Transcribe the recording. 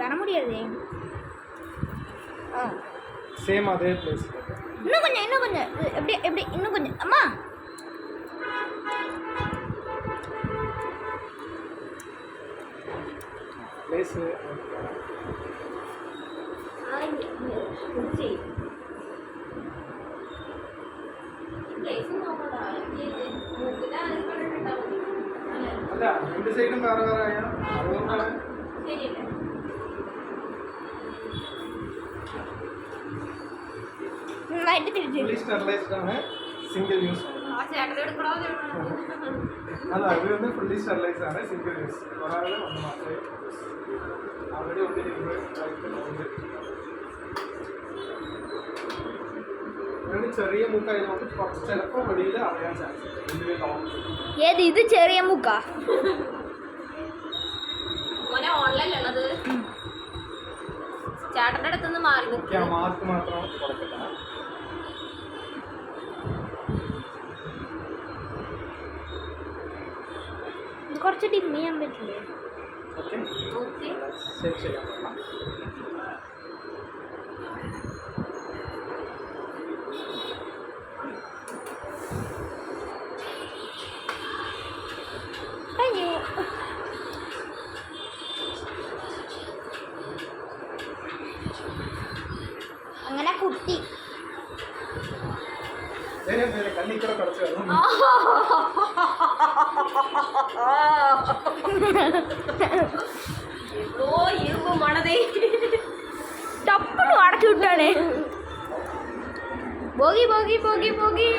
வர முடியாது. சேம் அதே பிளேஸ். இன்னும் கொஞ்சம் எப்படி எப்படி இன்னும் கொஞ்சம் அம்மா பிளேஸ் അല്ല രണ്ട് സൈഡും വേറെ വേറെ ആയ അതുകൊണ്ടാണ് സ്റ്റെറിലൈസ്ഡ് ആണ് സിംഗിൾ യൂസ് അല്ല ഇത് வந்து ഫുള്ളി സ്റ്റെറിലൈസ്ഡ് ആണ് സിംഗിൾ യൂസ് ഒരാളെ ഒന്ന് മാത്രമേ അവിടെ ഒന്നിരിക്കുമ്പോൾ ചെറിയ മൂക്കായതുകൊണ്ട് കുറച്ച് ചിലപ്പോൾ വെളിയിൽ അറിയാൻ ചാൻസ് ഏത് ഇത് ചെറിയ മൂക്കാ ഓൺലൈനിലുള്ളത് ചേട്ടൻ്റെ അടുത്തുനിന്ന് മാറി മാർക്ക് മാത്രം കൊടുക്കട്ടെ. കുറച്ച് ഡിം ചെയ്യാൻ പറ്റില്ലേ? ശരി ചെയ്യാൻ പറ്റില്ല. അങ്ങനെ കുട്ടി കണ്ണിക്കൂടെ കുറച്ച് ഇരുമ്പ് മണതേ ടപ്പണ് അടച്ചു വിട്ടാണ്. പോകി പോകി പോകി പോകി